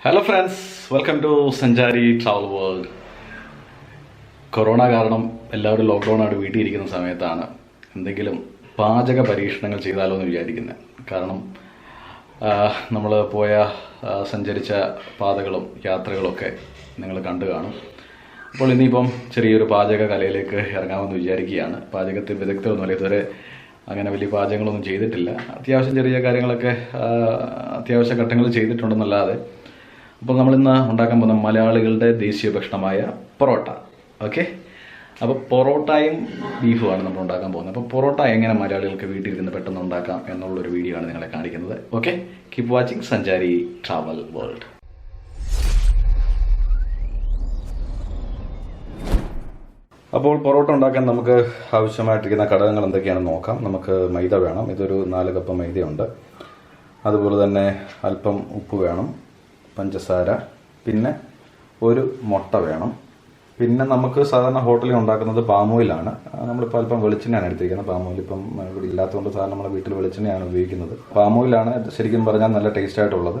Hello friends, welcome to സഞ്ചാരി travel world. Corona കാരണം എല്ലാവരും ലോക്ക്ഡൗണായിട്ട് വീട്ടിൽ ഇരിക്കുന്ന സമയത്താണ് എന്തെങ്കിലും പാചക പരീക്ഷണങ്ങൾ ചെയ്താലോ എന്ന് വിചാരിക്കുന്നത്. കാരണം നമ്മൾ സഞ്ചരിച്ച പാതകളും യാത്രകളൊക്കെ നിങ്ങൾ കണ്ടു കാണും. അപ്പോൾ ഇനിയിപ്പം ചെറിയൊരു പാചക കലയിലേക്ക് ഇറങ്ങാമെന്ന് വിചാരിക്കുകയാണ്. പാചകത്തിൽ വിദഗ്ധരൊന്നുമല്ല, ഇതുവരെ അങ്ങനെ വലിയ പാചകങ്ങളൊന്നും ചെയ്തിട്ടില്ല. അത്യാവശ്യം ചെറിയ കാര്യങ്ങളൊക്കെ അത്യാവശ്യ ഘട്ടങ്ങളിൽ ചെയ്തിട്ടുണ്ടെന്നല്ലാതെ. അപ്പോൾ നമ്മളിന്ന് ഉണ്ടാക്കാൻ പോകുന്ന മലയാളികളുടെ ദേശീയ ഭക്ഷണമായ പൊറോട്ട. ഓക്കെ, അപ്പോൾ പൊറോട്ടയും ബീഫുമാണ് നമ്മൾ ഉണ്ടാക്കാൻ പോകുന്നത്. അപ്പോൾ പൊറോട്ട എങ്ങനെ മലയാളികൾക്ക് വീട്ടിലിരുന്ന് പെട്ടെന്ന് ഉണ്ടാക്കാം എന്നുള്ളൊരു വീഡിയോ ആണ് നിങ്ങളെ കാണിക്കുന്നത്. ഓക്കെ, കീപ് വാച്ചിങ് സഞ്ചാരി ട്രാവൽ വേൾഡ്. അപ്പോൾ പൊറോട്ട ഉണ്ടാക്കാൻ നമുക്ക് ആവശ്യമായിട്ടിരിക്കുന്ന ഘടകങ്ങൾ എന്തൊക്കെയാണെന്ന് നോക്കാം. നമുക്ക് മൈദ വേണം, ഇതൊരു 4 കപ്പ് മൈദയുണ്ട്. അതുപോലെ തന്നെ അല്പം ഉപ്പ് വേണം, പഞ്ചസാര, പിന്നെ ഒരു മുട്ട വേണം. പിന്നെ നമുക്ക് സാധാരണ ഹോട്ടലിൽ ഉണ്ടാക്കുന്നത് പാം ഓയിലാണ്. നമ്മളിപ്പോൾ അല്പം വെളിച്ചെണ്ണയാണ് എടുത്തിരിക്കുന്നത്. പാം ഓയിൽ ഇപ്പം ഇവിടെ ഇല്ലാത്തതുകൊണ്ട് സാധാരണ നമ്മുടെ വീട്ടിൽ വെളിച്ചെണ്ണയാണ് ഉപയോഗിക്കുന്നത്. പാം ഓയിലാണ് ശരിക്കും പറഞ്ഞാൽ നല്ല ടേസ്റ്റ് ആയിട്ടുള്ളത്.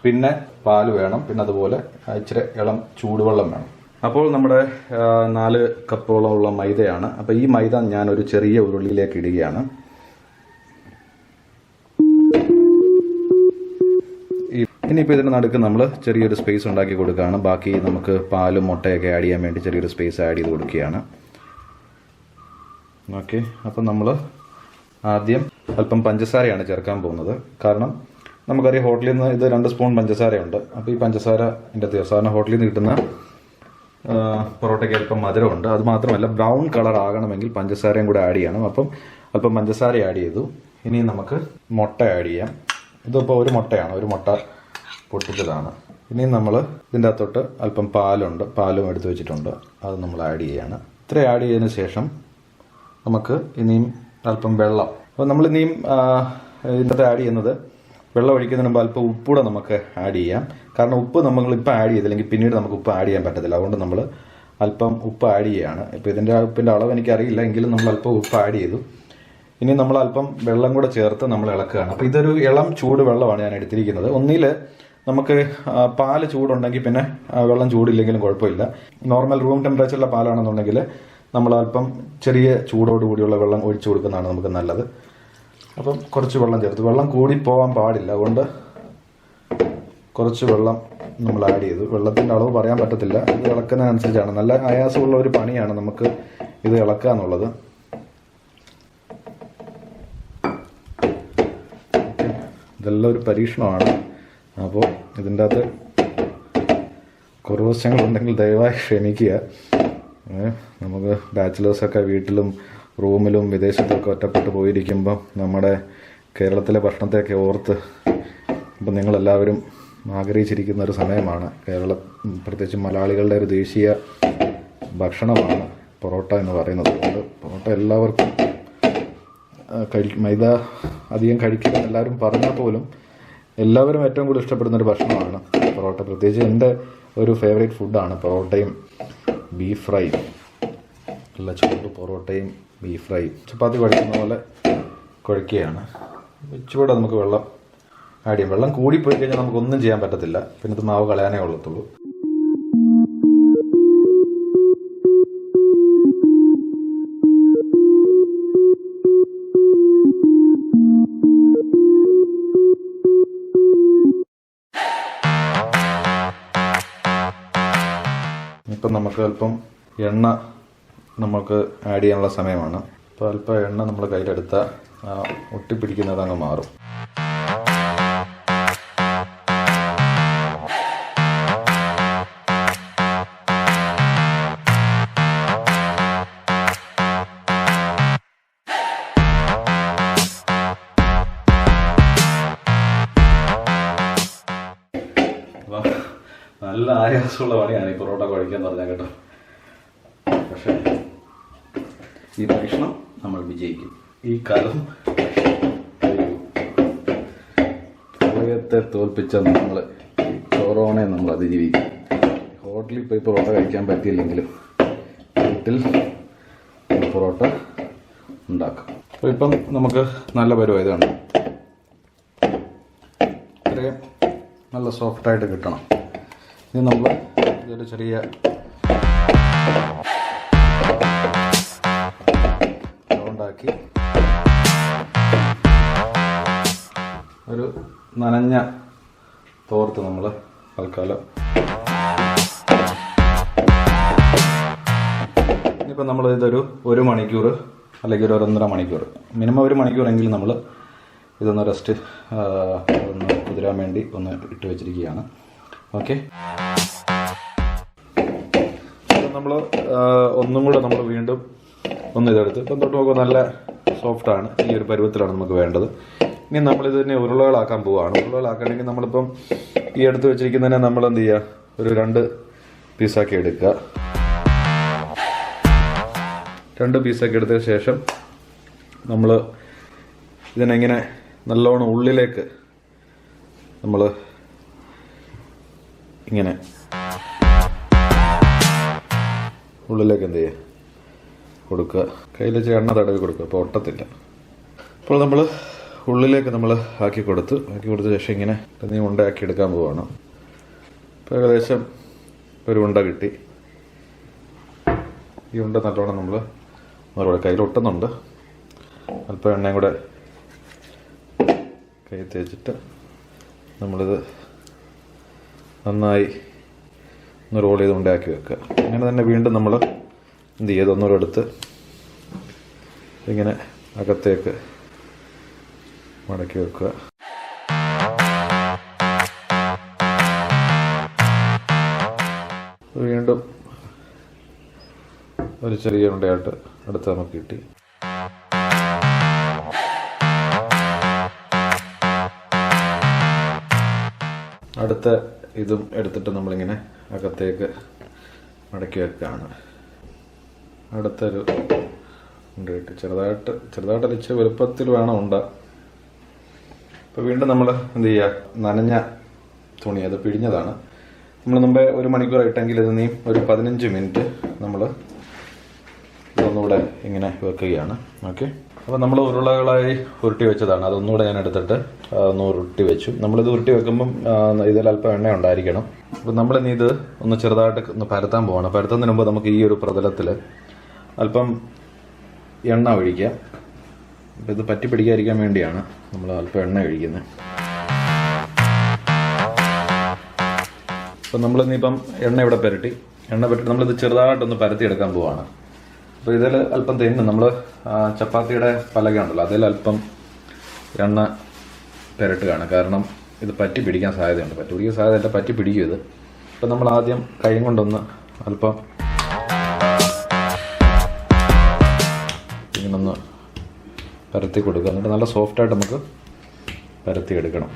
പിന്നെ പാല് വേണം, പിന്നെ അതുപോലെ ഇച്ചിരി ഇളം ചൂടുവെള്ളം വേണം. അപ്പോൾ നമ്മുടെ 4 കപ്പോളം ഉള്ള മൈദയാണ്. അപ്പോൾ ഈ മൈദ ഞാനൊരു ചെറിയ ഉരുളിയിലേക്ക് ഇടുകയാണ്. ഇനിയിപ്പോൾ ഇതിന് നടുക്ക് നമ്മൾ ചെറിയൊരു സ്പേസ് ഉണ്ടാക്കി കൊടുക്കുകയാണ്. ബാക്കി നമുക്ക് പാലും മുട്ടയൊക്കെ ആഡ് ചെയ്യാൻ വേണ്ടി ചെറിയൊരു സ്പേസ് ആഡ് ചെയ്ത് കൊടുക്കുകയാണ്. ഓക്കെ, അപ്പം നമ്മൾ ആദ്യം അല്പം പഞ്ചസാരയാണ് ചേർക്കാൻ പോകുന്നത്. കാരണം നമുക്കറിയാം ഹോട്ടലിൽ നിന്ന് ഇത് 2 സ്പൂൺ പഞ്ചസാരയുണ്ട്. അപ്പോൾ ഈ പഞ്ചസാര എൻ്റെ സാധാരണ ഹോട്ടലിൽ നിന്ന് കിട്ടുന്ന പൊറോട്ടയ്ക്ക് അല്പം മധുരമുണ്ട്. അത് മാത്രമല്ല ബ്രൗൺ കളർ ആകണമെങ്കിൽ പഞ്ചസാരയും കൂടെ ആഡ് ചെയ്യണം. അപ്പം അല്പം പഞ്ചസാര ആഡ് ചെയ്തു. ഇനി നമുക്ക് മുട്ട ആഡ് ചെയ്യാം. ഇതിപ്പോൾ ഒരു മുട്ടയാണ്, ഒരു മുട്ട പൊട്ടിച്ചതാണ്. ഇനി നമ്മൾ ഇതിൻ്റെ അകത്തോട്ട് അല്പം പാലും എടുത്തു വെച്ചിട്ടുണ്ട്, അത് നമ്മൾ ആഡ് ചെയ്യാണ്. ഇത്ര ആഡ് ചെയ്തതിന് ശേഷം നമുക്ക് ഇനിയും അല്പം വെള്ളം. അപ്പോൾ നമ്മൾ ഇനിയും ഇതിൻ്റെ ആഡ് ചെയ്യുന്നത് വെള്ളം ഒഴിക്കുന്നതിന് മുമ്പ് അല്പം ഉപ്പൂടെ നമുക്ക് ആഡ് ചെയ്യാം. കാരണം ഉപ്പ് നമ്മളിപ്പോൾ ആഡ് ചെയ്തില്ലെങ്കിൽ പിന്നീട് നമുക്ക് ഉപ്പ് ആഡ് ചെയ്യാൻ പറ്റത്തില്ല. അതുകൊണ്ട് നമ്മൾ അല്പം ഉപ്പ് ആഡ് ചെയ്യുകയാണ്. ഇപ്പോൾ ഇതിൻ്റെ ഉപ്പിൻ്റെ അളവ് എനിക്കറിയില്ല, എങ്കിലും നമ്മൾ അല്പം ഉപ്പ് ആഡ് ചെയ്തു. ഇനി നമ്മൾ അല്പം വെള്ളം കൂടെ ചേർത്ത് നമ്മൾ ഇളക്കുകയാണ്. അപ്പോൾ ഇതൊരു ഇളം ചൂട് വെള്ളമാണ് ഞാൻ എടുത്തിരിക്കുന്നത്. ഒന്നിൽ നമുക്ക് പാല് ചൂടുണ്ടെങ്കിൽ പിന്നെ വെള്ളം ചൂടില്ലെങ്കിലും കുഴപ്പമില്ല. നോർമൽ റൂം ടെമ്പറേച്ചറിലെ പാലാണെന്നുണ്ടെങ്കിൽ നമ്മൾ അല്പം ചെറിയ ചൂടോടുകൂടിയുള്ള വെള്ളം ഒഴിച്ചു കൊടുക്കുന്നതാണ് നമുക്ക് നല്ലത്. അപ്പം കുറച്ച് വെള്ളം ചേർത്ത്, വെള്ളം കൂടിപ്പോകാൻ പാടില്ല, അതുകൊണ്ട് കുറച്ച് വെള്ളം നമ്മൾ ആഡ് ചെയ്തു. വെള്ളത്തിൻ്റെ അളവ് പറയാൻ പറ്റത്തില്ല, ഇത് ഇളക്കുന്നതിനനുസരിച്ചാണ്. നല്ല ആയാസമുള്ള ഒരു പണിയാണ് നമുക്ക് ഇത് ഇളക്കുക എന്നുള്ളത്. ഇതെല്ലാം ഒരു പരീക്ഷണമാണ്. അപ്പോൾ ഇതിൻ്റെ അകത്ത് കുറവശങ്ങളുണ്ടെങ്കിൽ ദയവായി ക്ഷമിക്കുക. നമുക്ക് ബാച്ചിലേഴ്സൊക്കെ വീട്ടിലും റൂമിലും വിദേശത്തൊക്കെ ഒറ്റപ്പെട്ട് പോയിരിക്കുമ്പം നമ്മുടെ കേരളത്തിലെ ഭക്ഷണത്തെയൊക്കെ ഓർത്ത് ഇപ്പം നിങ്ങളെല്ലാവരും ആഗ്രഹിച്ചിരിക്കുന്ന ഒരു സമയമാണ്. പ്രത്യേകിച്ച് മലയാളികളുടെ ഒരു ദേശീയ ഭക്ഷണമാണ് പൊറോട്ട എന്ന് പറയുന്നത്. പൊറോട്ട എല്ലാവർക്കും മൈദ അധികം കഴിക്കില്ല എല്ലാവരും പറഞ്ഞാൽ പോലും എല്ലാവരും ഏറ്റവും കൂടുതൽ ഇഷ്ടപ്പെടുന്ന ഒരു ഭക്ഷണമാണ് പൊറോട്ട. പ്രത്യേകിച്ച് എൻ്റെ ഒരു ഫേവറേറ്റ് ഫുഡാണ് പൊറോട്ടയും ബീഫ് ഫ്രൈ. നല്ല ചൂട് പൊറോട്ടയും ബീഫ് ഫ്രൈ ചപ്പാത്തി കുഴക്കുന്ന പോലെ കുഴക്കുകയാണ്. ഇച്ചിരി നമുക്ക് വെള്ളം ആഡ് ചെയ്യാം. വെള്ളം കൂടിപ്പോയി കഴിഞ്ഞാൽ നമുക്കൊന്നും ചെയ്യാൻ പറ്റത്തില്ല, പിന്നെ ഇത് മാവ് കളയാനേ ഉള്ളത്തുള്ളൂ. ഇപ്പം നമുക്ക് അല്പം എണ്ണ നമുക്ക് ആഡ് ചെയ്യാനുള്ള സമയമാണ്. അപ്പോൾ അല്പം എണ്ണ നമ്മൾ കയ്യിലെടുത്താൽ ഒട്ടിപ്പിടിക്കുന്നത് അങ്ങ് മാറും. നല്ല ആയാസമുള്ള പണിയാണ് ഈ പൊറോട്ട കുഴയ്ക്കാൻ പറഞ്ഞാൽ കേട്ടോ. പക്ഷേ ഈ പരീക്ഷണം നമ്മൾ വിജയിക്കും. ഈ കാലം പ്രളയത്തെ തോൽപ്പിച്ച നമ്മൾ കൊറോണയെ നമ്മൾ അതിജീവിക്കും. ഹോട്ടലിൽ പോയി പൊറോട്ട കഴിക്കാൻ പറ്റിയില്ലെങ്കിലും വീട്ടിൽ പൊറോട്ട ഉണ്ടാക്കും. അപ്പോൾ ഇപ്പം നമുക്ക് നല്ല പരുവായതാണ്. ഇത്രയും നല്ല സോഫ്റ്റായിട്ട് കിട്ടണം. ഇനി നമ്മൾ ഇതൊരു ചെറിയ റൗണ്ടാക്കി ഒരു നനഞ്ഞ തോർത്ത് നമ്മൾ തൽക്കാലം ഇനിയിപ്പോൾ നമ്മൾ ഇതൊരു 1 മണിക്കൂർ അല്ലെങ്കിൽ ഒരു 1.5 മണിക്കൂർ, മിനിമം 1 മണിക്കൂറെങ്കിലും നമ്മൾ ഇതൊന്ന് റെസ്റ്റ് ഒന്ന് കുതിരാൻ വേണ്ടി ഒന്ന് ഇട്ട് വെച്ചിരിക്കുകയാണ്. ഓക്കെ, നമ്മൾ ഒന്നും കൂടെ നമ്മൾ വീണ്ടും ഒന്ന് ഇതെടുത്ത് ഇപ്പം തൊട്ട് നോക്കുമ്പോൾ നല്ല സോഫ്റ്റാണ്. ഈ ഒരു പരുവത്തിലാണ് നമുക്ക് വേണ്ടത്. ഇനി നമ്മളിത് തന്നെ ഉരുളകളാക്കാൻ പോവുകയാണ്. ഉരുളകളാക്കണമെങ്കിൽ നമ്മളിപ്പം ഈ എടുത്ത് വെച്ചിരിക്കുന്നതിനെ നമ്മൾ എന്ത് ചെയ്യുക, ഒരു 2 പീസാക്കി എടുക്കുക. 2 പീസാക്കി എടുത്തതിന് ശേഷം നമ്മൾ ഇതിനെങ്ങനെ നല്ലോണം ഉള്ളിലേക്ക് നമ്മൾ ഇങ്ങനെ ഉള്ളിലേക്ക് എന്ത് ചെയ്യുക, കൊടുക്കുക. കയ്യിൽ വെച്ച് എണ്ണ തടവി കൊടുക്കുക, അപ്പോൾ ഒട്ടത്തില്ല. അപ്പോൾ നമ്മൾ ഉള്ളിലേക്ക് നമ്മൾ ആക്കി കൊടുത്ത ശേഷം ഇങ്ങനെ നീ ഉണ്ടയാക്കി എടുക്കാൻ പോവുകയാണ്. അപ്പോൾ ഏകദേശം ഒരു ഉണ്ട കിട്ടി. ഈ ഉണ്ട നല്ലോണം നമ്മൾ മറുപടി കയ്യിൽ ഒട്ടുന്നുണ്ട്. അല്പം എണ്ണയും കൂടെ കൈ തേച്ചിട്ട് നമ്മളിത് നന്നായി ഒന്ന് റോൾ ചെയ്ത് ഉണ്ടാക്കി വെക്കുക. അങ്ങനെ തന്നെ വീണ്ടും നമ്മൾ എന്ത് ചെയ്ത് ഒന്നുകൂടെ എടുത്ത് ഇങ്ങനെ അകത്തേക്ക് മടക്കി വെക്കുക. വീണ്ടും ഒരു ചെറിയ ഉണ്ടയായിട്ട് അടുത്ത് നമുക്ക് കിട്ടി. അടുത്ത ഇതും എടുത്തിട്ട് നമ്മളിങ്ങനെ അകത്തേക്ക് മടക്കി വെക്കുകയാണ്. അടുത്തൊരു ഉണ്ട് കിട്ടി. ചെറുതായിട്ട് ഇച്ചിരി വലുപ്പത്തിൽ വേണം ഉണ്ട. അപ്പോൾ വീണ്ടും നമ്മൾ എന്ത് ചെയ്യുക, നനഞ്ഞ തുണി, അത് പിഴിഞ്ഞതാണ്. നമ്മൾ മുമ്പേ 1 മണിക്കൂർ ഇട്ടെങ്കിൽ ഇത് നീ ഒരു 15 മിനിറ്റ് നമ്മൾ ഇതൊന്നുകൂടെ ഇങ്ങനെ വെക്കുകയാണ്. ഓക്കെ, അപ്പോൾ നമ്മൾ ഉരുളകളായി ഉരുട്ടി വെച്ചതാണ്. അതൊന്നുകൂടെ ഞാൻ എടുത്തിട്ട് ഒന്ന് ഉരുട്ടി വെച്ചു. നമ്മളിത് ഉരുട്ടി വെക്കുമ്പം ഇതിൽ അല്പം എണ്ണ ഉണ്ടായിരിക്കണം. അപ്പോൾ നമ്മളിനി ഇത് ഒന്ന് ചെറുതായിട്ട് ഒന്ന് പരത്താൻ പോവാണ്. പരത്തുന്നതിന് മുമ്പ് നമുക്ക് ഈ ഒരു പ്രതലത്തിൽ അല്പം എണ്ണ ഒഴിക്കാം. അപ്പോൾ ഇത് പറ്റി പിടിക്കാതിരിക്കാൻ വേണ്ടിയാണ് നമ്മൾ അല്പം എണ്ണ ഒഴിക്കുന്നത്. അപ്പോൾ നമ്മളിന്നിപ്പം എണ്ണ ഇവിടെ പുരട്ടി നമ്മളിത് ചെറുതായിട്ടൊന്ന് പരത്തിയെടുക്കാൻ പോവാണ്. അപ്പോൾ ഇതിൽ അല്പം തെന്ന് നമ്മൾ ചപ്പാത്തിയുടെ പലക ഉണ്ടല്ലോ, അതിൽ അല്പം എണ്ണ പുരട്ടുകയാണ്. കാരണം ഇത് പറ്റി പിടിക്കാൻ സാധ്യതയുണ്ട്. പറ്റി പിടിക്കാൻ സാധ്യതയല്ല, പറ്റി പിടിക്കും ഇത്. അപ്പോൾ നമ്മൾ ആദ്യം കൈ കൊണ്ടൊന്ന് അല്പം ഇങ്ങനൊന്ന് പരത്തി കൊടുക്കുക. എന്നിട്ട് നല്ല സോഫ്റ്റായിട്ട് നമുക്ക് പരത്തിയെടുക്കണം.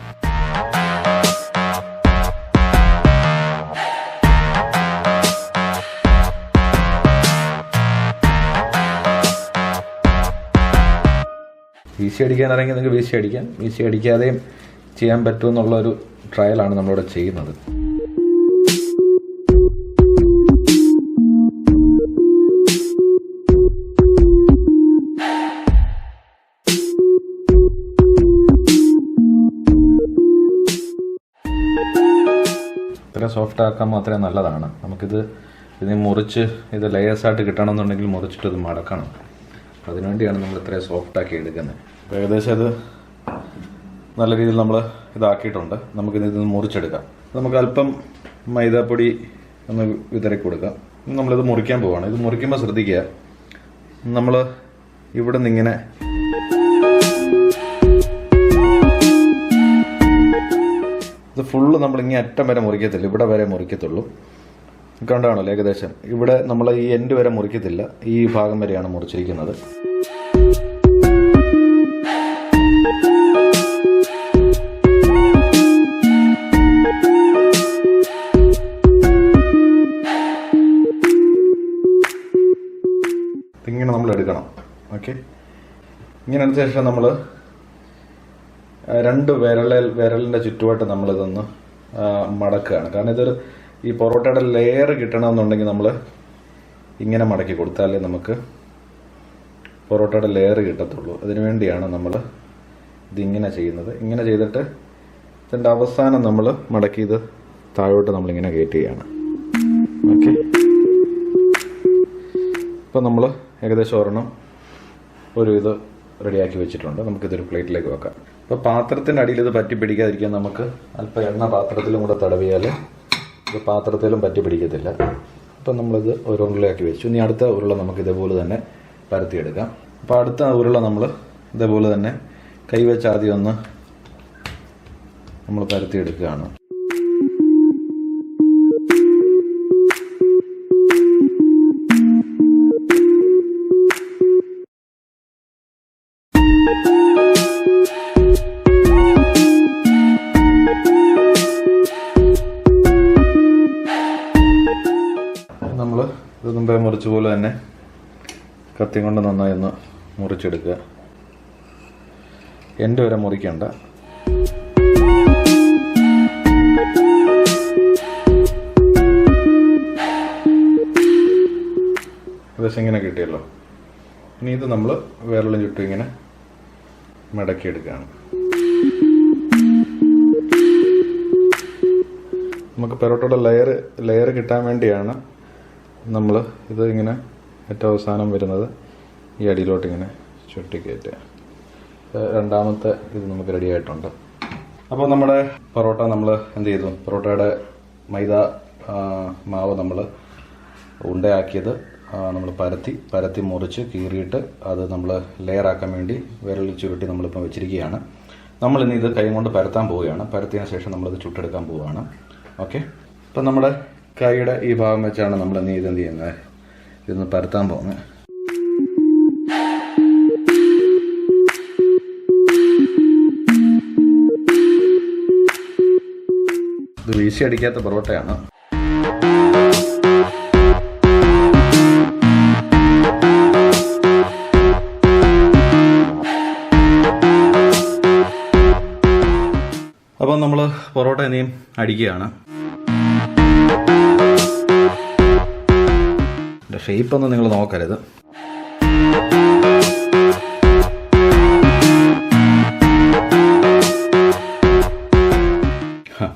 വീശി അടിക്കാൻ ഇറങ്ങി നിങ്ങൾക്ക് വീശി അടിക്കാം. വീശി അടിക്കാതെയും ചെയ്യാൻ പറ്റുമെന്നുള്ളൊരു ട്രയലാണ് നമ്മളിവിടെ ചെയ്യുന്നത്. ഇത്ര സോഫ്റ്റ് ആക്കാൻ മാത്രമേ നല്ലതാണ്. നമുക്കിത് മുറിച്ച് ഇത് ലെയേഴ്സായിട്ട് കിട്ടണമെന്നുണ്ടെങ്കിൽ മുറിച്ചിട്ട് ഇത് മടക്കണം. അതിനുവേണ്ടിയാണ് നമ്മൾ ഇത്രയും സോഫ്റ്റാക്കി എടുക്കുന്നത്. അപ്പോൾ ഏകദേശം അത് നല്ല രീതിയിൽ നമ്മൾ ഇതാക്കിയിട്ടുണ്ട്. നമുക്കിത് മുറിച്ചെടുക്കാം. നമുക്ക് അല്പം മൈദാപ്പൊടി ഒന്ന് വിതറി കൊടുക്കാം. നമ്മളിത് മുറിക്കാൻ പോവുകയാണ്. ഇത് മുറിക്കുമ്പോൾ ശ്രദ്ധിക്കുക, നമ്മൾ ഇവിടെ നിന്ന് ഇങ്ങനെ ഇത് ഫുള്ള് നമ്മളിങ്ങനെ അറ്റം വരെ മുറിക്കത്തില്ല, ഇവിടെ വരെ മുറിക്കത്തുള്ളൂ. കണ്ടാണല്ലോ ഏകദേശം ഇവിടെ നമ്മൾ ഈ എൻഡ് വരെ മുറിക്കത്തില്ല, ഈ ഭാഗം വരെയാണ് മുറിച്ചിരിക്കുന്നത്. ഇങ്ങനെ നമ്മൾ എടുക്കണം. ഓക്കെ, ഇങ്ങനെ എടുത്ത ശേഷം നമ്മൾ 2 വിരലിൻ്റെ ചുറ്റുമായിട്ട് നമ്മളിതൊന്ന് മടക്കുകയാണ്. കാരണം ഇതൊരു ഈ പൊറോട്ടയുടെ ലെയർ കിട്ടണമെന്നുണ്ടെങ്കിൽ നമ്മൾ ഇങ്ങനെ മടക്കി കൊടുത്താലേ നമുക്ക് പൊറോട്ടയുടെ ലെയർ കിട്ടത്തുള്ളൂ. അതിനുവേണ്ടിയാണ് നമ്മൾ ഇതിങ്ങനെ ചെയ്യുന്നത്. ഇങ്ങനെ ചെയ്തിട്ട് ഇതിൻ്റെ അവസാനം നമ്മൾ മടക്കി ഇത് താഴോട്ട് നമ്മളിങ്ങനെ കയറ്റുകയാണ്. ഓക്കെ, ഇപ്പം നമ്മൾ ഏകദേശം ഒരെണ്ണം ഒരു ഇത് റെഡിയാക്കി വെച്ചിട്ടുണ്ട്. നമുക്കിതൊരു പ്ലേറ്റിലേക്ക് വെക്കാം. ഇപ്പോൾ പാത്രത്തിൻ്റെ അടിയിൽ ഇത് പറ്റി പിടിക്കാതിരിക്കാൻ നമുക്ക് അല്പം എണ്ണ പാത്രത്തിലും കൂടെ തടവിയാൽ ഇത് പാത്രത്തിലും പറ്റി പിടിക്കത്തില്ല. അപ്പം നമ്മളിത് ഒരു ഉരുളയാക്കി വെച്ചു. ഇനി അടുത്ത ഉരുള നമുക്ക് ഇതേപോലെ തന്നെ പരത്തിയെടുക്കാം. അപ്പോൾ അടുത്ത ഉരുള നമ്മൾ ഇതേപോലെ തന്നെ കൈവച്ച് ആദ്യം ഒന്ന് നമ്മൾ പരത്തിയെടുക്കുകയാണ്. നമ്മൾ ഇത് മുമ്പേ മുറിച്ച പോലെ തന്നെ കത്തി കൊണ്ട് നന്നായി ഒന്ന് മുറിച്ചെടുക്കുക. എൻ്റെ വരെ മുറിക്കണ്ട. ഏകദേശം ഇങ്ങനെ കിട്ടിയല്ലോ. ഇനി ഇത് നമ്മൾ വിരലും ചുറ്റും ഇങ്ങനെ മടക്കിയെടുക്കുകയാണ്. നമുക്ക് പെറോട്ടയുടെ ലെയർ കിട്ടാൻ വേണ്ടിയാണ് നമ്മൾ ഇത് ഇങ്ങനെ ഏറ്റവും അവസാനം വരുന്നത് ഈ അടിയിലോട്ട് ഇങ്ങനെ ചുട്ടിക്കയറ്റുക. രണ്ടാമത്തെ ഇത് നമുക്ക് റെഡി ആയിട്ടുണ്ട്. അപ്പോൾ നമ്മുടെ പൊറോട്ട നമ്മൾ എന്ത് ചെയ്തു? പൊറോട്ടയുടെ മൈദ മാവ് നമ്മൾ ഉണ്ടയാക്കിയത് നമ്മൾ പരത്തി മുറിച്ച് കീറിയിട്ട് അത് നമ്മൾ ലെയറാക്കാൻ വേണ്ടി വിരലിൽ ചുരുട്ടി നമ്മളിപ്പോൾ വെച്ചിരിക്കുകയാണ്. നമ്മളിനി ഇത് കൈ കൊണ്ട് പരത്താൻ പോവുകയാണ്. പരത്തിയതിന് ശേഷം നമ്മളിത് ചുട്ടെടുക്കാൻ പോവുകയാണ്. ഓക്കെ, അപ്പം നമ്മുടെ കൈയുടെ ഈ ഭാഗം വെച്ചാണ് നമ്മൾ ഇനി ഇതെന്ത് ചെയ്യുന്നത്? ഇതൊന്ന് പരത്താൻ പോകുന്നത്. ഇത് വീശി അടിക്കാത്ത പൊറോട്ടയാണ്. അപ്പം നമ്മൾ പൊറോട്ട ഇനിയും അടിക്കുകയാണ്. ഷേപ്പൊന്നും നിങ്ങൾ നോക്കരുത്.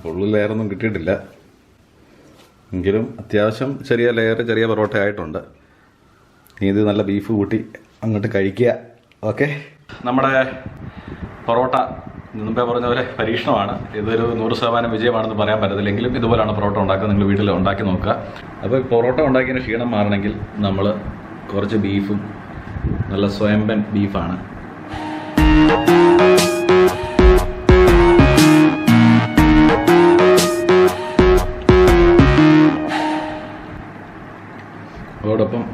ഫുള്ള് ലെയറൊന്നും കിട്ടിയിട്ടില്ല. എങ്കിലും അത്യാവശ്യം ചെറിയ പൊറോട്ട ആയിട്ടുണ്ട്. ഇനി ഇത് നല്ല ബീഫ് കൂട്ടി അങ്ങോട്ട് കഴിക്കുക. ഓക്കെ, നമ്മുടെ പൊറോട്ട മുമ്പേ പറഞ്ഞ പോലെ പരീക്ഷണമാണ്. ഇതൊരു 100% വിജയമാണെന്ന് പറയാൻ പറ്റത്തില്ലെങ്കിലും ഇതുപോലെയാണ് പൊറോട്ട ഉണ്ടാക്കുക. നിങ്ങൾ വീട്ടിൽ ഉണ്ടാക്കി നോക്കുക. അപ്പോൾ പൊറോട്ട ഉണ്ടാക്കിയതിന് ക്ഷീണം മാറണമെങ്കിൽ നമ്മൾ കുറച്ച് ബീഫും, നല്ല സ്വയംബൻ ബീഫാണ്, അതോടൊപ്പം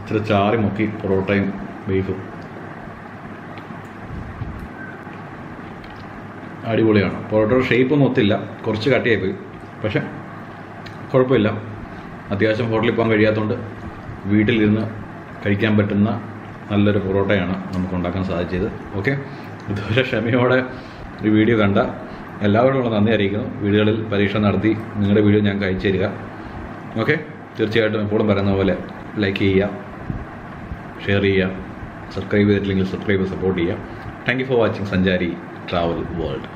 ഇച്ചിരി ചാറി മുക്കി പൊറോട്ടയും ബീഫും അടിപൊളിയാണ്. പൊറോട്ടയുടെ ഷേപ്പൊന്നും ഒത്തില്ല, കുറച്ച് കട്ടിയായിപ്പോയി. പക്ഷെ കുഴപ്പമില്ല. അത്യാവശ്യം ഹോട്ടലിൽ പോകാൻ കഴിയാത്തതുകൊണ്ട് വീട്ടിലിരുന്ന് കഴിക്കാൻ പറ്റുന്ന നല്ലൊരു പൊറോട്ടയാണ് നമുക്ക് ഉണ്ടാക്കാൻ സാധിച്ചത്. ഓക്കെ, ഇതുവരെ ക്ഷമയോടെ ഈ വീഡിയോ കണ്ട എല്ലാവരോടും നന്ദി അറിയിക്കുന്നു. വീടുകളിൽ പരീക്ഷ നടത്തി നിങ്ങളുടെ വീഡിയോ ഞാൻ അയച്ചു തരിക. ഓക്കെ, തീർച്ചയായിട്ടും എപ്പോഴും പറയുന്ന പോലെ ലൈക്ക് ചെയ്യുക, ഷെയർ ചെയ്യുക, സബ്സ്ക്രൈബ് ചെയ്തിട്ടില്ലെങ്കിൽ സബ്സ്ക്രൈബ് സപ്പോർട്ട് ചെയ്യുക. താങ്ക് യു ഫോർ വാച്ചിങ് സഞ്ചാരി ട്രാവൽ വേൾഡ്.